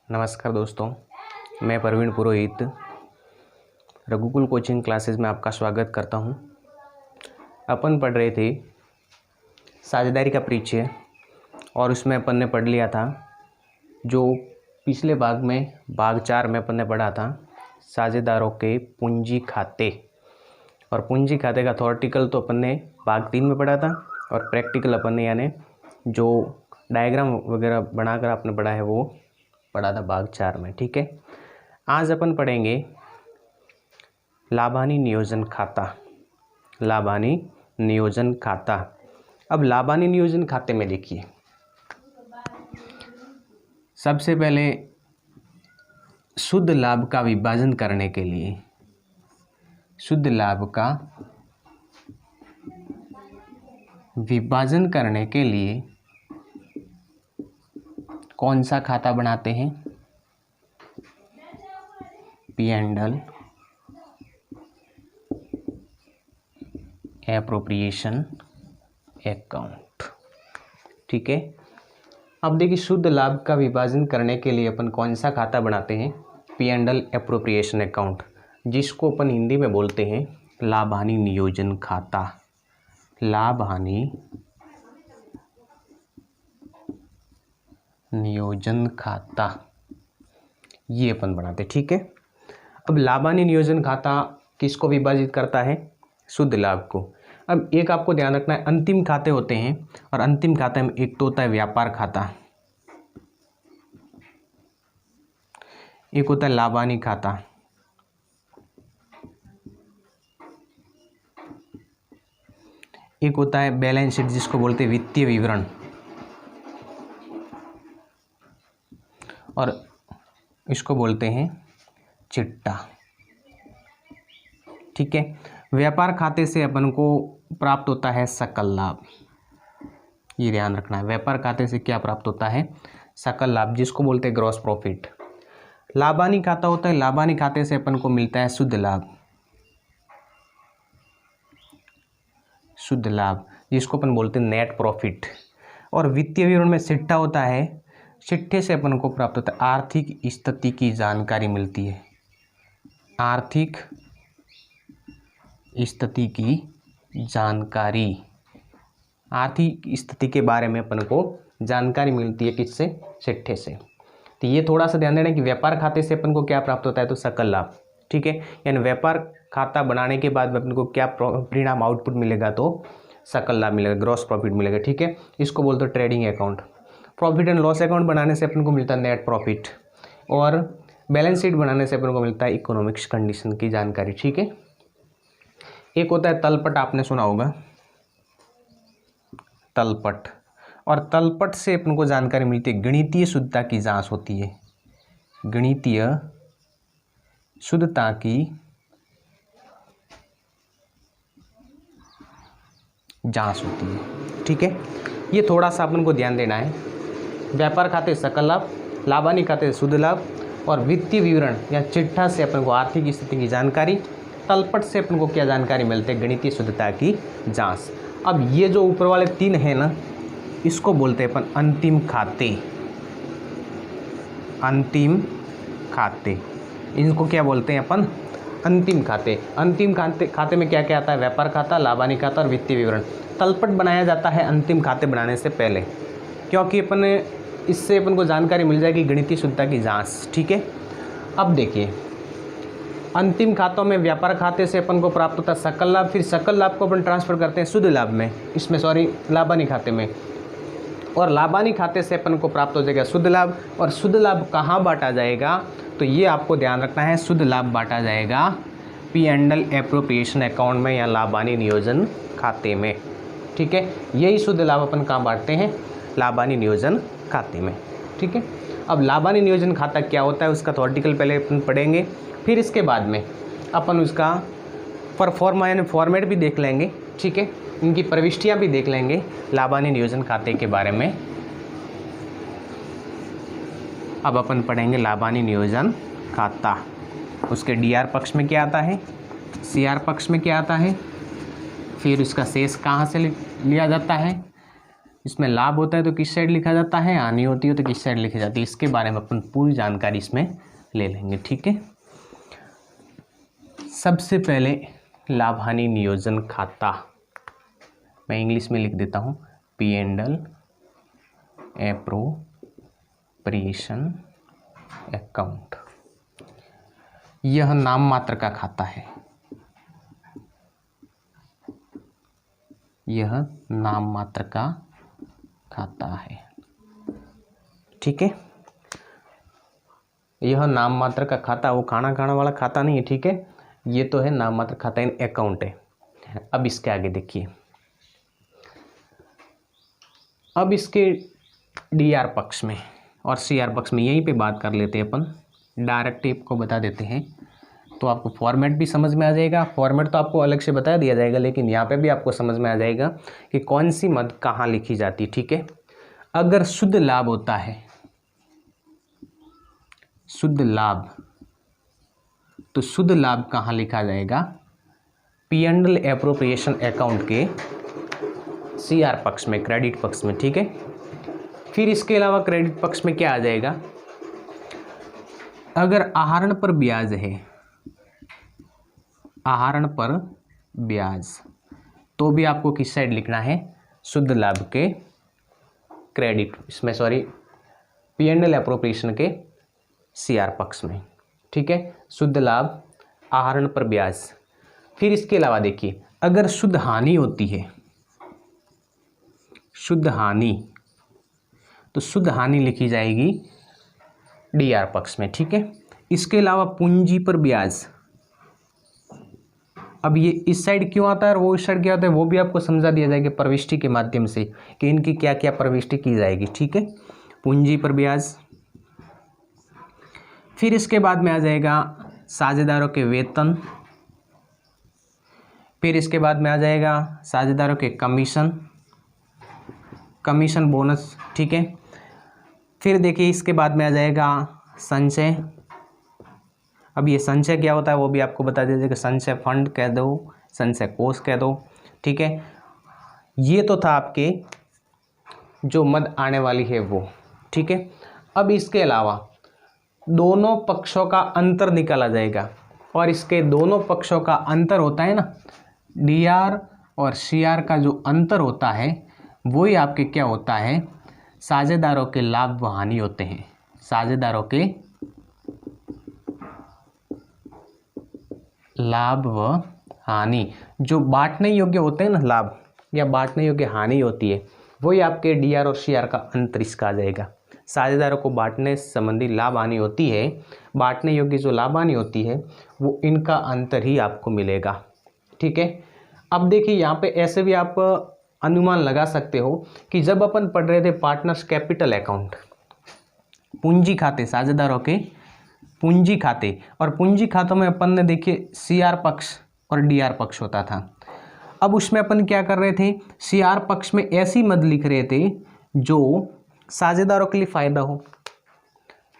नमस्कार दोस्तों, मैं प्रवीण पुरोहित रघुकुल कोचिंग क्लासेस में आपका स्वागत करता हूं। अपन पढ़ रहे थे साझेदारी का परिचय और उसमें अपन ने पढ़ लिया था जो पिछले भाग 4 में अपन ने पढ़ा था साझेदारों के पूंजी खाते। और पूंजी खाते का थ्योरेटिकल तो अपन ने भाग 3 में पढ़ा था और प्रैक्टिकल अपन ने यानी जो डायग्राम वगैरह बनाकर आपने पढ़ा है वो पढ़ा था भाग 4 में। ठीक है, आज अपन पढ़ेंगे लाभानी नियोजन खाता। लाभानी नियोजन खाता। अब लाभानी नियोजन खाते में देखिए, सबसे पहले शुद्ध लाभ का विभाजन करने के लिए शुद्ध लाभ का विभाजन करने के लिए कौन सा खाता बनाते हैं? P&L appropriation account. ठीक है, अब देखिए शुद्ध लाभ का विभाजन करने के लिए अपन कौन सा खाता बनाते हैं? P&L एप्रोप्रिएशन अकाउंट, जिसको अपन हिंदी में बोलते हैं लाभ हानि नियोजन खाता। लाभ हानि नियोजन खाता ये अपन बनाते। ठीक है, अब लाभ हानि नियोजन खाता किसको विभाजित करता है? शुद्ध लाभ को। अब एक आपको ध्यान रखना है, अंतिम खाते होते हैं और अंतिम खाते में एक तो होता है व्यापार खाता, एक होता है लाभ हानि खाता, एक होता है बैलेंस शीट जिसको बोलते हैं वित्तीय विवरण, और इसको बोलते हैं चिट्टा। ठीक है, व्यापार खाते से अपन को प्राप्त होता है सकल लाभ। ये ध्यान रखना है, व्यापार खाते से क्या प्राप्त होता है? सकल लाभ, जिसको बोलते हैं ग्रॉस प्रॉफिट। लाभ हानि खाता होता है, लाभ हानि खाते से अपन को मिलता है शुद्ध लाभ। शुद्ध लाभ जिसको अपन बोलते हैं नेट प्रॉफिट। और वित्तीय विवरण में सिट्टा होता है, चिट्ठे से अपन को प्राप्त होता है आर्थिक स्थिति की जानकारी मिलती है। आर्थिक स्थिति की जानकारी, आर्थिक स्थिति के बारे में अपन को जानकारी मिलती है किससे? चिट्ठे से। तो ये थोड़ा सा ध्यान देना कि व्यापार खाते से अपन को क्या प्राप्त होता है? तो सकल लाभ। ठीक है, यानी व्यापार खाता बनाने के बाद अपन को क्या परिणाम आउटपुट मिलेगा? तो सकल लाभ मिलेगा, ग्रॉस प्रॉफिट मिलेगा। ठीक है, इसको बोलते हैं trading account. Profit and loss account बनाने से अपन को मिलता है नेट प्रॉफिट, और बैलेंस शीट बनाने से अपन को मिलता है इकोनॉमिक्स कंडीशन की जानकारी। ठीक है, एक होता है तलपट, आपने सुना होगा तलपट, और तलपट से अपन को जानकारी मिलती है गणितीय शुद्धता की जांच होती है। गणितीय शुद्धता की जांच होती है। ठीक है, ये थोड़ा सा अपन को ध्यान देना है। व्यापार खाते सकल लाभ, लाभ हानि खाते शुद्ध लाभ, और वित्तीय विवरण या चिट्ठा से अपन को आर्थिक स्थिति की जानकारी, तलपट से अपन को क्या जानकारी मिलती है? गणितीय शुद्धता की जांच। अब ये जो ऊपर वाले 3 हैं ना, इसको बोलते हैं अपन अंतिम खाते। अंतिम खाते, इनको क्या बोलते हैं अपन? अंतिम खाते। अंतिम खाते में क्या क्या आता है? व्यापार खाता, लाभ हानि खाता और वित्तीय विवरण। तलपट बनाया जाता है अंतिम खाते बनाने से पहले, क्योंकि अपन इससे अपन को जानकारी मिल जाएगी गणितीय शुद्धता की जांच। ठीक है, अब देखिए अंतिम खातों में व्यापार खाते से अपन को प्राप्त होता है सकल लाभ, फिर सकल लाभ को अपन ट्रांसफर करते हैं शुद्ध लाभ में, लाभ हानि खाते में, और लाभ हानि खाते से अपन को प्राप्त हो जाएगा शुद्ध लाभ। और शुद्ध लाभ कहाँ बांटा जाएगा? तो ये आपको ध्यान रखना है, शुद्ध लाभ बांटा जाएगा P&L एप्रोप्रिएशन अकाउंट में या लाभ हानि नियोजन खाते में। ठीक है, यही शुद्ध लाभ अपन कहाँ बांटते हैं? लाभ हानि नियोजन खाते में। ठीक है, अब लाभ हानि नियोजन खाता क्या होता है उसका थ्योरेटिकल पहले अपन पढ़ेंगे, फिर इसके बाद में अपन उसका परफॉर्मा यानी फॉर्मेट भी देख लेंगे। ठीक है, इनकी प्रविष्टियाँ भी देख लेंगे लाभ हानि नियोजन खाते के बारे में। अब अपन पढ़ेंगे लाभ हानि नियोजन खाता। उसके DR पक्ष में क्या आता है, CR पक्ष में क्या आता है, फिर उसका शेष कहाँ से लिया जाता है, इसमें लाभ होता है तो किस साइड लिखा जाता है, हानि होती है तो किस साइड लिखी जाती है, इसके बारे में अपन पूरी जानकारी इसमें ले लेंगे। ठीक है, सबसे पहले लाभ हानि नियोजन खाता, मैं इंग्लिश में लिख देता हूँ, P&L एप्रोप्रिएशन अकाउंट। यह नाम मात्र का खाता है, यह नाम मात्र का खाता है। ठीक है, यह नाम मात्र का खाता, वो खाना खाना वाला खाता नहीं है। ठीक है, ये तो है नाम मात्र खाता, इन अकाउंट है। अब इसके आगे देखिए, अब इसके डीआर पक्ष में और सीआर पक्ष में यहीं पे बात कर लेते हैं अपन, डायरेक्ट आपको बता देते हैं तो आपको फॉर्मेट भी समझ में आ जाएगा। फॉर्मेट तो आपको अलग से बता दिया जाएगा, लेकिन यहाँ पे भी आपको समझ में आ जाएगा कि कौन सी मद कहाँ लिखी जाती है। ठीक है, अगर शुद्ध लाभ होता है, शुद्ध लाभ, तो शुद्ध लाभ कहाँ लिखा जाएगा, P&L एप्रोप्रिएशन अकाउंट के सीआर पक्ष में, क्रेडिट पक्ष में। ठीक है, फिर इसके अलावा क्रेडिट पक्ष में क्या आ जाएगा, अगर आहरण पर ब्याज है, आहरण पर ब्याज, तो भी आपको किस साइड लिखना है, शुद्ध लाभ के क्रेडिट, इसमें सॉरी P&L एप्रोप्रिएशन के सीआर पक्ष में। ठीक है, शुद्ध लाभ, आहरण पर ब्याज। फिर इसके अलावा देखिए, अगर शुद्ध हानि होती है, शुद्ध हानि, तो शुद्ध हानि लिखी जाएगी डीआर पक्ष में। ठीक है, इसके अलावा पूंजी पर ब्याज, अब ये इस साइड क्यों आता है और वो इस साइड क्या आता है, वो भी आपको समझा दिया जाएगा प्रविष्टि के माध्यम से कि इनकी क्या क्या प्रविष्टि की जाएगी। ठीक है, पूंजी पर ब्याज। फिर इसके बाद में आ जाएगा साझेदारों के वेतन, फिर इसके बाद में आ जाएगा साझेदारों के कमीशन, कमीशन बोनस। ठीक है, फिर देखिए इसके बाद में आ जाएगा संचय। अब ये संचय क्या होता है वो भी आपको बता दीजिए कि संचय फंड कह दो, संचय कोष कह दो। ठीक है, ये तो था आपके जो मद आने वाली है वो। ठीक है, अब इसके अलावा दोनों पक्षों का अंतर निकाला जाएगा, और इसके दोनों पक्षों का अंतर होता है ना, डीआर और सीआर का जो अंतर होता है वही आपके क्या होता है, साझेदारों के लाभ व हानि होते हैं, साझेदारों के लाभ व हानि। जो बांटने योग्य होते हैं ना लाभ, या बांटने योग्य हानि होती है, वही आपके डीआर और सीआर का अंतर इसका आ जाएगा। साझेदारों को बांटने संबंधी लाभ हानि होती है, बांटने योग्य जो लाभ हानि होती है वो इनका अंतर ही आपको मिलेगा। ठीक है, अब देखिए यहाँ पे ऐसे भी आप अनुमान लगा सकते हो कि जब अपन पढ़ रहे थे पार्टनर्स कैपिटल अकाउंट, पूंजी खाते, साझेदारों के पूंजी खाते, और पूंजी खातों में अपन ने देखिए सीआर पक्ष और डीआर पक्ष होता था। अब उसमें अपन क्या कर रहे थे, सीआर पक्ष में ऐसी मद लिख रहे थे जो साझेदारों के लिए फ़ायदा हो,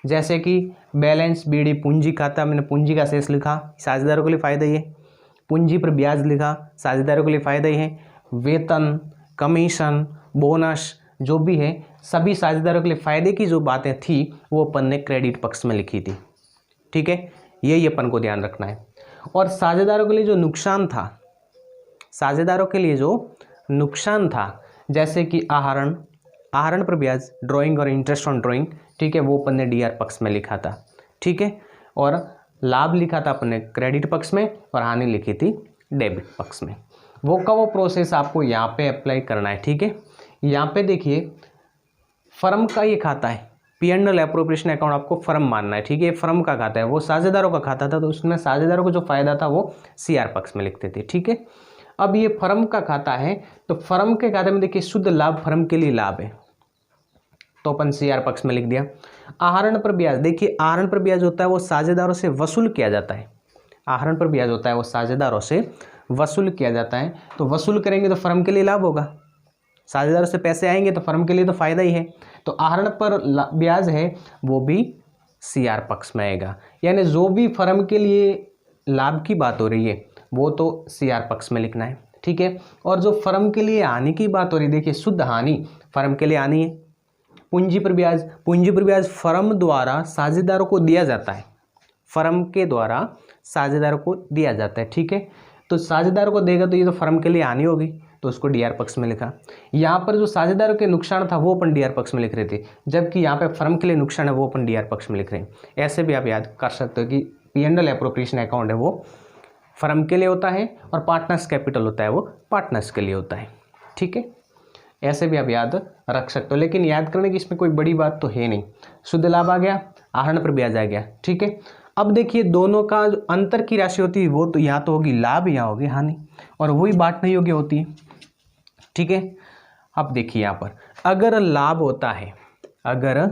जैसे कि बैलेंस बीडी पूंजी खाता, मैंने पूंजी का शेष लिखा, साझेदारों के लिए फ़ायदा ही है। पूंजी पर ब्याज लिखा, साझेदारों के लिए फ़ायदा ही है। वेतन, कमीशन, बोनस जो भी है सभी साझेदारों के लिए फ़ायदे की जो बातें थी वो अपन ने क्रेडिट पक्ष में लिखी थी। ठीक है, यही अपन को ध्यान रखना है। और साझेदारों के लिए जो नुकसान था, साझेदारों के लिए जो नुकसान था, जैसे कि आहरण, आहरण पर ब्याज, ड्राइंग और इंटरेस्ट ऑन ड्राइंग। ठीक है, वो अपन ने डीआर पक्ष में लिखा था। ठीक है, और लाभ लिखा था अपन ने क्रेडिट पक्ष में, और हानि लिखी थी डेबिट पक्ष में। वो का वो प्रोसेस आपको यहाँ पे अप्लाई करना है। ठीक है, यहाँ पे देखिए फर्म का ये खाता है, P&L एप्रोप्रिएशन अकाउंट आपको फर्म मानना है। ठीक है, फर्म का खाता है, वो साझेदारों का खाता था, तो उसमें साझेदारों को जो फायदा था वो सीआर पक्ष में लिखते थे। ठीक है, अब ये फर्म का खाता है, तो फर्म के खाते में देखिए शुद्ध लाभ फर्म के लिए लाभ है, तो अपन सीआर पक्ष में लिख दिया। आहरण पर ब्याज, देखिए आहरण पर ब्याज होता है वो साझेदारों से वसूल किया जाता है, आहरण पर ब्याज होता है वो साझेदारों से वसूल किया जाता है, तो वसूल करेंगे तो फर्म के लिए लाभ होगा, साझेदारों से पैसे आएंगे तो फर्म के लिए तो फायदा ही है, तो आहरण पर ब्याज है वो भी सीआर पक्ष में आएगा। यानी जो भी फर्म के लिए लाभ की बात हो रही है वो तो सीआर पक्ष में लिखना है। ठीक है, और जो फर्म के लिए हानि की बात हो रही है, देखिए शुद्ध हानि फर्म के लिए आनी है। पूंजी पर ब्याज, पूंजी पर ब्याज फर्म द्वारा साझेदारों को दिया जाता है, फर्म के द्वारा साझेदारों को दिया जाता है, ठीक है। तो साझेदारों को देगा तो ये तो फर्म के लिए आनी होगी, तो उसको डीआर पक्ष में लिखा। यहाँ पर जो साझेदारों के नुकसान था वो अपन डीआर पक्ष में लिख रहे थे, जबकि यहाँ पे फर्म के लिए नुकसान है वो अपन डीआर पक्ष में लिख रहे हैं। ऐसे भी आप याद कर सकते हो कि P&L एप्रोप्रिएशन अकाउंट है वो फर्म के लिए होता है और पार्टनर्स कैपिटल होता है वो पार्टनर्स के लिए होता है, ठीक है। ऐसे भी आप याद रख सकते हो, लेकिन याद करने की इसमें कोई बड़ी बात तो है नहीं। शुद्ध लाभ आ गया, आहरण पर ब्याज आ गया, ठीक है। अब देखिए दोनों का जो अंतर की राशि होती है वो तो यहाँ तो होगी लाभ, यहाँ होगी हानि, और वही बांटने योग्य होती है, ठीक है। अब देखिए यहाँ पर अगर लाभ होता है, अगर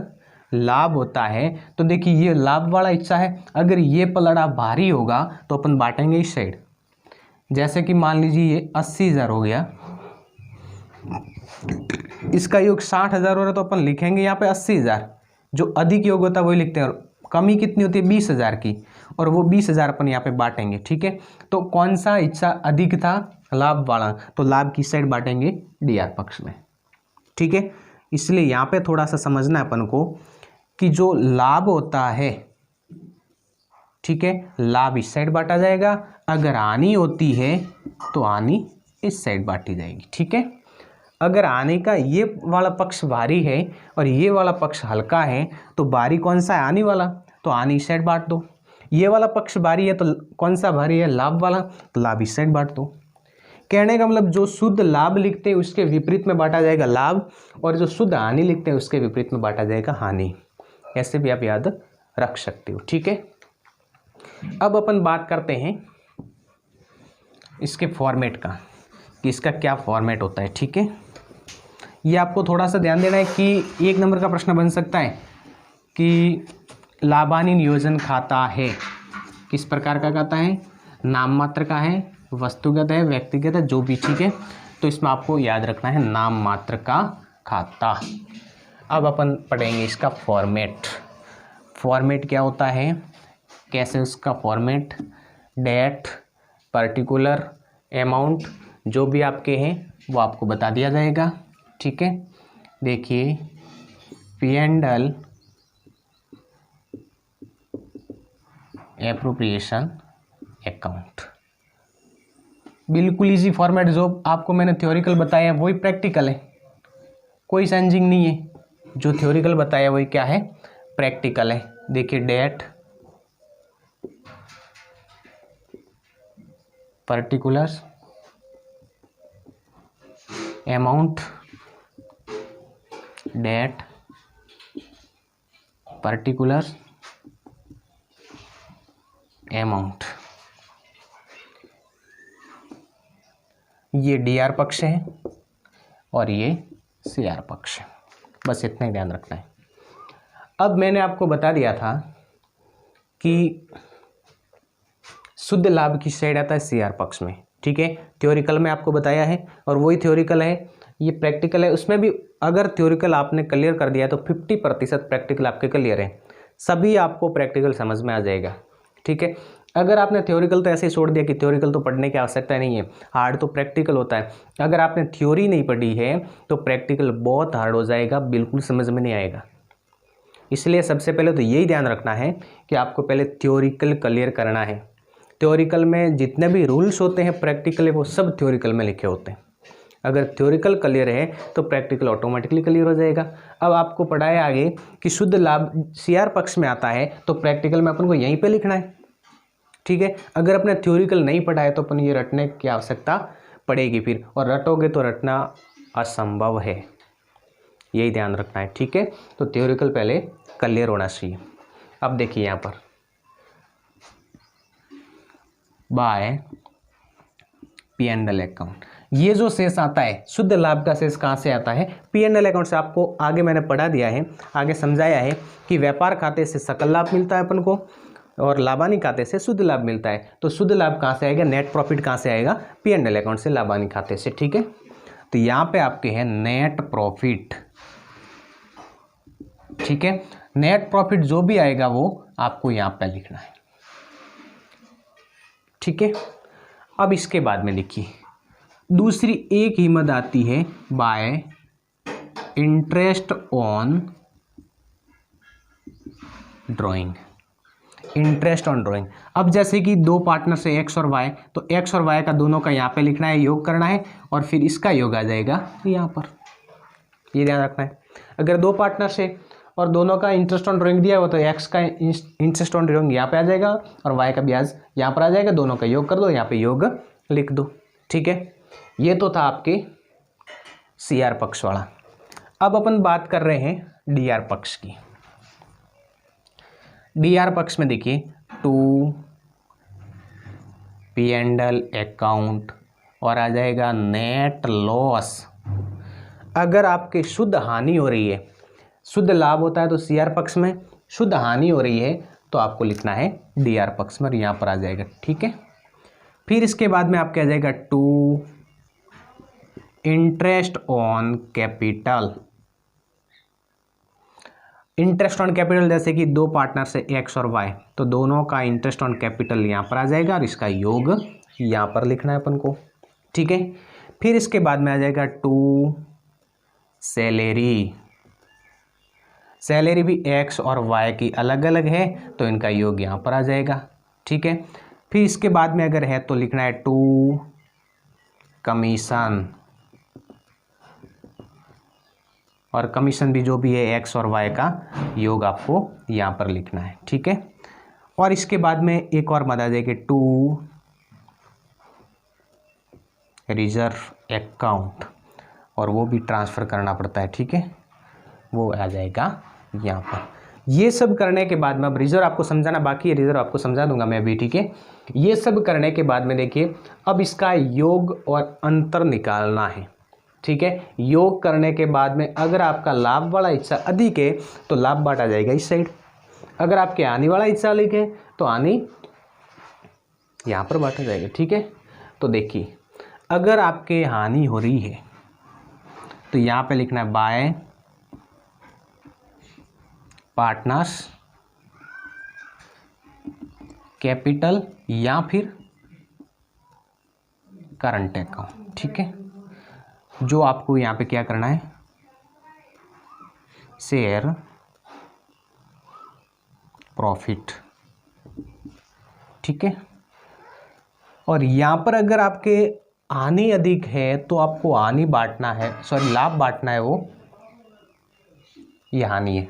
लाभ होता है तो देखिए ये लाभ वाला हिस्सा है, अगर ये पलड़ा भारी होगा तो अपन बांटेंगे इस साइड। जैसे कि मान लीजिए ये 80,000 हो गया, इसका योग 60,000 हो रहा है तो अपन लिखेंगे यहाँ पे 80,000। जो अधिक योग होता है वही लिखते हैं, और कमी कितनी होती है 20,000 की, और वो 20,000 अपन यहाँ पे बांटेंगे, ठीक है। तो कौन सा हिस्सा अधिक था, लाभ वाला, तो लाभ की साइड बांटेंगे डीआर पक्ष में, ठीक है। इसलिए यहाँ पे थोड़ा सा समझना है अपन को कि जो लाभ होता है, ठीक है, लाभ इस साइड बांटा जाएगा, अगर हानि होती है तो हानि इस साइड बांटी जाएगी, ठीक है। अगर आने का ये वाला पक्ष भारी है और ये वाला पक्ष हल्का है तो भारी कौन सा है, आने वाला, तो आने इस साइड बांट दो। ये वाला पक्ष भारी है तो कौन सा भारी है, लाभ वाला, तो लाभ इस साइड बांट दो। कहने का मतलब जो शुद्ध लाभ लिखते हैं उसके विपरीत में बांटा जाएगा लाभ, और जो शुद्ध हानि लिखते हैं उसके विपरीत में बांटा जाएगा हानि। ऐसे भी आप याद रख सकते हो, ठीक है। अब अपन बात करते हैं इसके फॉर्मेट का, कि इसका क्या फॉर्मेट होता है, ठीक है। ये आपको थोड़ा सा ध्यान देना है कि 1 नंबर का प्रश्न बन सकता है कि लाभानी नियोजन खाता है किस प्रकार का खाता है, नाम मात्र का है, वस्तुगत है, व्यक्तिगत है, जो भी, ठीक है। तो इसमें आपको याद रखना है नाम मात्र का खाता। अब अपन पढ़ेंगे इसका फॉर्मेट। फॉर्मेट क्या होता है, कैसे उसका फॉर्मेट, डेट, पर्टिकुलर, अमाउंट, जो भी आपके हैं वो आपको बता दिया जाएगा, ठीक है। देखिए P&L एप्रोप्रिएशन अकाउंट, बिल्कुल इजी फॉर्मेट, जो आपको मैंने थ्योरिकल बताया वही प्रैक्टिकल है, कोई चेंजिंग नहीं है। जो थ्योरिकल बताया वही क्या है, प्रैक्टिकल है। देखिए date, particulars, amount, date, particulars, amount, ये डीआर पक्ष है और ये सीआर पक्ष है, बस इतना ही ध्यान रखना है। अब मैंने आपको बता दिया था कि शुद्ध लाभ की साइड आता है सीआर पक्ष में, ठीक है। थ्योरिकल में आपको बताया है और वही थ्योरिकल है, ये प्रैक्टिकल है। उसमें भी अगर थ्योरिकल आपने क्लियर कर दिया तो 50% प्रैक्टिकल आपके क्लियर है, सभी आपको प्रैक्टिकल समझ में आ जाएगा, ठीक है। अगर आपने थ्योरिकल तो ऐसे ही छोड़ दिया कि थ्योरिकल तो पढ़ने की आवश्यकता नहीं है, हार्ड तो प्रैक्टिकल होता है। अगर आपने थ्योरी नहीं पढ़ी है तो प्रैक्टिकल बहुत हार्ड हो जाएगा, बिल्कुल समझ में नहीं आएगा। इसलिए सबसे पहले तो यही ध्यान रखना है कि आपको पहले थ्योरिकल क्लियर करना है। थ्योरिकल में जितने भी रूल्स होते हैं प्रैक्टिकल वो सब थ्योरिकल में लिखे होते हैं। अगर थ्योरिकल क्लियर है तो प्रैक्टिकल ऑटोमेटिकली क्लियर हो जाएगा। अब आपको पढ़ाया आगे कि शुद्ध लाभ सीआर पक्ष में आता है तो प्रैक्टिकल में अपन को यहीं पे लिखना है, ठीक है। अगर अपने थ्योरिकल नहीं पढ़ा है तो अपन ये रटने की आवश्यकता पड़ेगी फिर, और रटोगे तो रटना असंभव है, यही ध्यान रखना है, ठीक है। तो थ्योरिकल पहले क्लियर होना चाहिए। अब देखिए यहाँ पर बाय P&L अकाउंट, ये जो शेष आता है शुद्ध लाभ का शेष कहाँ से आता है, P&L अकाउंट से। आपको आगे मैंने पढ़ा दिया है, आगे समझाया है कि व्यापार खाते से सकल लाभ मिलता है अपन को और लाभानी खाते से शुद्ध लाभ मिलता है। तो शुद्ध लाभ कहाँ से आएगा, नेट प्रॉफिट कहाँ से आएगा, P&L अकाउंट से, लाभानी खाते से, ठीक है। तो यहाँ पे आपके हैं नेट प्रॉफिट, ठीक है। नेट प्रॉफिट जो भी आएगा वो आपको यहाँ पे लिखना है, ठीक है। अब इसके बाद में देखिए दूसरी एक ही मद आती है bye interest on drawing, interest on drawing. अब जैसे कि दो पार्टनर से एक्स और वाई, तो एक्स और वाई का दोनों का यहाँ पे लिखना है, योग करना है, और फिर इसका योग आ जाएगा यहाँ पर, ये ध्यान रखना है। अगर दो पार्टनर से और दोनों का इंटरेस्ट ऑन ड्राइंग दिया हुआ, तो एक्स का इंटरेस्ट ऑन ड्राइंग यहाँ पे आ जाएगा और वाई का ब्याज यहाँ पर आ जाएगा, दोनों का योग कर दो, यहाँ पे योग लिख दो। ठीक है, ये तो था आपके सी आर पक्ष वाला। अब अपन बात कर रहे हैं डी आर पक्ष की। डी आर पक्ष में देखिए, to P and L account और आ जाएगा नेट लॉस। अगर आपके शुद्ध हानि हो रही है, शुद्ध लाभ होता है तो सी आर पक्ष में, शुद्ध हानि हो रही है तो आपको लिखना है डी आर पक्ष में, और यहाँ पर आ जाएगा। ठीक है, फिर इसके बाद में आपके आ जाएगा to interest on capital. Interest on capital जैसे कि दो पार्टनर से एक्स और वाई, तो दोनों का इंटरेस्ट ऑन कैपिटल यहाँ पर आ जाएगा और इसका योग यहाँ पर लिखना है अपन को। ठीक है, फिर इसके बाद में आ जाएगा टू सैलरी। सैलरी भी एक्स और वाई की अलग अलग है, तो इनका योग यहाँ पर आ जाएगा। ठीक है, फिर इसके बाद में अगर है तो लिखना है टू कमीशन, और कमीशन भी जो भी है एक्स और वाई का योग आपको यहाँ पर लिखना है। ठीक है, और इसके बाद में एक और मत आ जाएगी, टू रिजर्व अकाउंट, और वो भी ट्रांसफ़र करना पड़ता है। ठीक है, वो आ जाएगा यहाँ पर। ये सब करने के बाद में, अब रिजर्व आपको समझाना बाकी है, रिजर्व आपको समझा दूंगा मैं अभी। ठीक है, ये सब करने के बाद में देखिए, अब इसका योग और अंतर निकालना है। ठीक है, योग करने के बाद में अगर आपका लाभ वाला हिस्सा अधिक है तो लाभ बांटा जाएगा इस साइड, अगर आपके हानि वाला हिस्सा अधिक है तो हानि यहाँ पर बांटा जाएगा। ठीक है, तो देखिए, अगर आपके हानि हो रही है तो यहाँ पे लिखना है बाय पार्टनर्स कैपिटल या फिर करंट अकाउंट। ठीक है, जो आपको यहाँ पे क्या करना है, शेयर प्रॉफिट। ठीक है, और यहाँ पर अगर आपके हानि अधिक है तो आपको हानि बांटना है, सॉरी लाभ बांटना है, वो ये हानि है,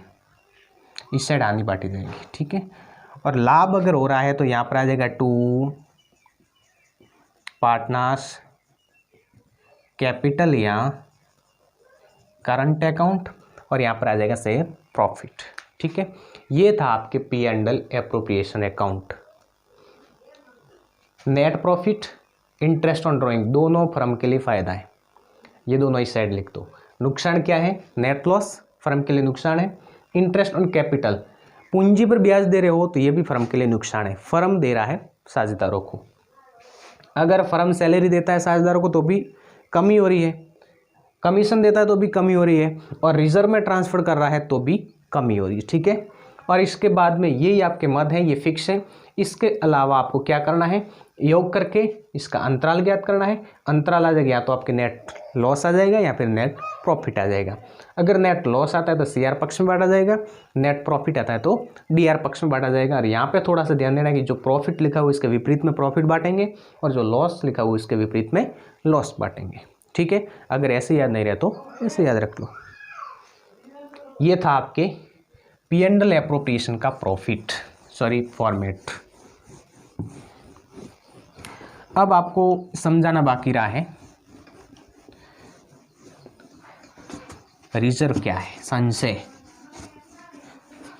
इस साइड हानि बांटी जाएगी। ठीक है, और लाभ अगर हो रहा है तो यहाँ पर आ जाएगा टू पार्टनर्स कैपिटल या करंट अकाउंट, और यहाँ पर आ जाएगा शेयर प्रॉफिट। ठीक है, ये था आपके P and L appropriation account. Net profit, interest on drawing, दोनों फर्म के लिए फ़ायदा है, ये दोनों इस साइड लिख दो। नुकसान क्या है, नेट लॉस, फर्म के लिए नुकसान है। इंटरेस्ट ऑन कैपिटल, पूंजी पर ब्याज दे रहे हो तो ये भी फर्म के लिए नुकसान है, फर्म दे रहा है साझेदारों को। अगर फर्म सैलरी देता है साझेदारों को तो भी कमी हो रही है, कमीशन देता है तो भी कमी हो रही है, और रिजर्व में ट्रांसफ़र कर रहा है तो भी कमी हो रही है। ठीक है, और इसके बाद में यही आपके मद हैं, ये फिक्स है। इसके अलावा आपको क्या करना है, योग करके इसका अंतराल ज्ञात करना है। अंतराल आ जाएगा, या तो आपके नेट लॉस आ जाएगा या फिर नेट प्रॉफिट आ जाएगा। अगर नेट लॉस आता है तो सी आर पक्ष में बांटा जाएगा, नेट प्रॉफिट आता है तो डी आर पक्ष में बांटा जाएगा। और यहाँ पे थोड़ा सा ध्यान देना कि जो प्रॉफिट लिखा हुआ इसके विपरीत में प्रॉफिट बांटेंगे, और जो लॉस लिखा हुआ इसके विपरीत में लॉस बांटेंगे। ठीक है, अगर ऐसे याद नहीं रहे तो ऐसे याद रख लो। ये था आपके पी एंड एल एप्रोप्रिएशन का प्रॉफिट, सॉरी फॉर्मेट। अब आपको समझाना बाकी रहा है रिजर्व क्या है, संचय।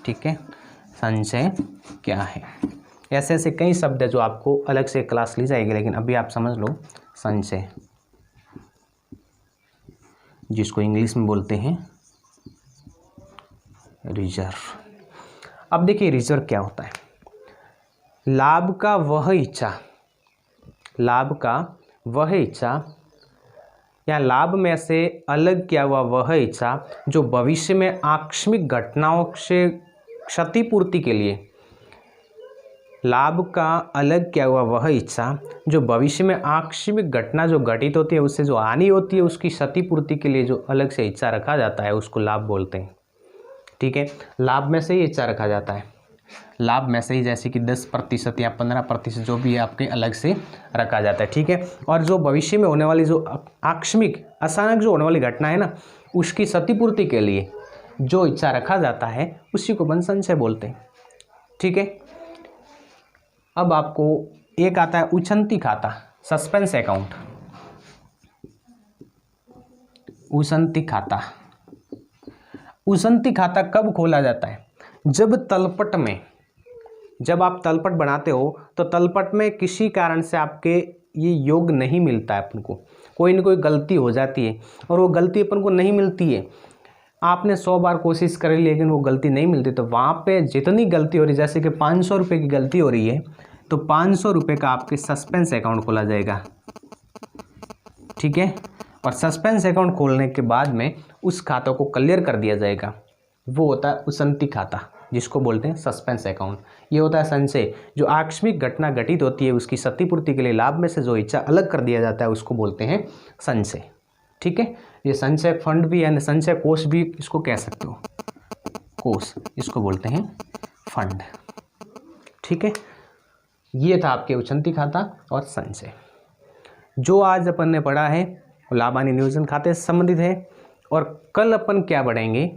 ठीक है, संचय क्या है, ऐसे ऐसे कई शब्द है जो आपको अलग से क्लास ली जाएगी, लेकिन अभी आप समझ लो संचय, जिसको इंग्लिश में बोलते हैं रिजर्व। अब देखिए रिजर्व क्या होता है, लाभ का वह हिस्सा, लाभ का वह हिस्सा या लाभ में से अलग किया हुआ वह हिस्सा जो भविष्य में आकस्मिक घटनाओं से क्षतिपूर्ति के लिए लाभ का अलग क्या हुआ वह इच्छा जो भविष्य में आकस्मिक घटना जो घटित होती है उससे जो हानि होती है उसकी क्षतिपूर्ति के लिए जो अलग से इच्छा रखा जाता है उसको लाभ बोलते हैं। ठीक है, लाभ में से ही इच्छा रखा जाता है, लाभ में से ही, जैसे कि 10% या 15% जो भी है आपके अलग से रखा जाता है। ठीक है, और जो भविष्य में होने वाली जो आकस्मिक अचानक जो होने वाली घटना है ना उसकी क्षतिपूर्ति के लिए जो इच्छा रखा जाता है उसी को अपन संचय बोलते हैं। ठीक है, अब आपको एक आता है उछंती खाता, सस्पेंस अकाउंट। उछंती खाता, उछंती खाता कब खोला जाता है? जब तलपट में, जब आप तलपट बनाते हो तो तलपट में किसी कारण से आपके ये योग नहीं मिलता है, अपन को कोई ना कोई गलती हो जाती है और वो गलती अपन को नहीं मिलती है, आपने 100 बार कोशिश करी लेकिन वो गलती नहीं मिलती, तो वहाँ पे जितनी गलती हो रही है, जैसे कि 500 रुपये की गलती हो रही है तो 500 रुपये का आपके सस्पेंस अकाउंट खोला जाएगा। ठीक है, और सस्पेंस अकाउंट खोलने के बाद में उस खातों को क्लियर कर दिया जाएगा, वो होता है उछंती खाता जिसको बोलते हैं सस्पेंस अकाउंट। ये होता है संचय, जो आकस्मिक घटना घटित होती है उसकी क्षतिपूर्ति के लिए लाभ में से जो इच्छा अलग कर दिया जाता है उसको बोलते हैं संचय। ठीक है, ये संचय फंड भी है, संचय कोष भी इसको कह सकते हो, कोष इसको बोलते हैं फंड। ठीक है, ये था आपके उछंती खाता और संचय। जो आज अपन ने पढ़ा है लाभ हानि नियोजन खाते से संबंधित है, और कल अपन क्या पढ़ेंगे,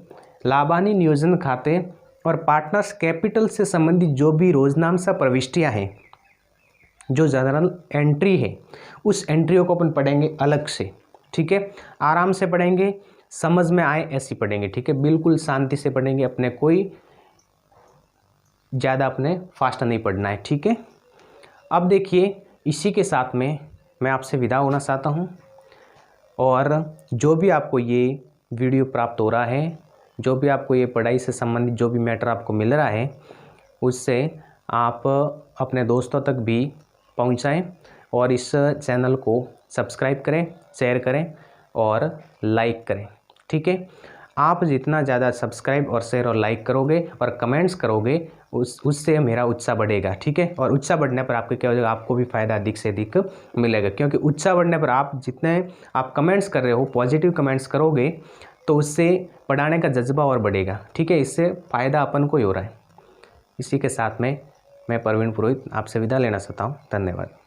लाभ हानि नियोजन खाते और पार्टनर्स कैपिटल से संबंधित जो भी रोजनामसा प्रविष्टियां हैं, जो जनरल एंट्री है उस एंट्रियों को अपन पढ़ेंगे अलग से। ठीक है, आराम से पढ़ेंगे, समझ में आए ऐसी पढ़ेंगे। ठीक है, बिल्कुल शांति से पढ़ेंगे, अपने कोई ज़्यादा अपने फास्ट नहीं पढ़ना है। ठीक है, अब देखिए इसी के साथ में मैं आपसे विदा होना चाहता हूँ, और जो भी आपको ये वीडियो प्राप्त हो रहा है, जो भी आपको ये पढ़ाई से संबंधित जो भी मैटर आपको मिल रहा है उससे आप अपने दोस्तों तक भी पहुँचाएँ, और इस चैनल को सब्सक्राइब करें, शेयर करें और लाइक करें। ठीक है, आप जितना ज़्यादा सब्सक्राइब और शेयर और लाइक करोगे और कमेंट्स करोगे उससे मेरा उत्साह बढ़ेगा। ठीक है, और उत्साह बढ़ने पर आपको क्या हो जाएगा, आपको भी फ़ायदा अधिक से अधिक मिलेगा, क्योंकि उत्साह बढ़ने पर आप जितने आप कमेंट्स कर रहे हो, पॉजिटिव कमेंट्स करोगे तो उससे पढ़ाने का जज्बा और बढ़ेगा। ठीक है, इससे फ़ायदा अपन को ही हो रहा है। इसी के साथ में मैं प्रवीण पुरोहित आपसे विदा लेना चाहता हूँ। धन्यवाद।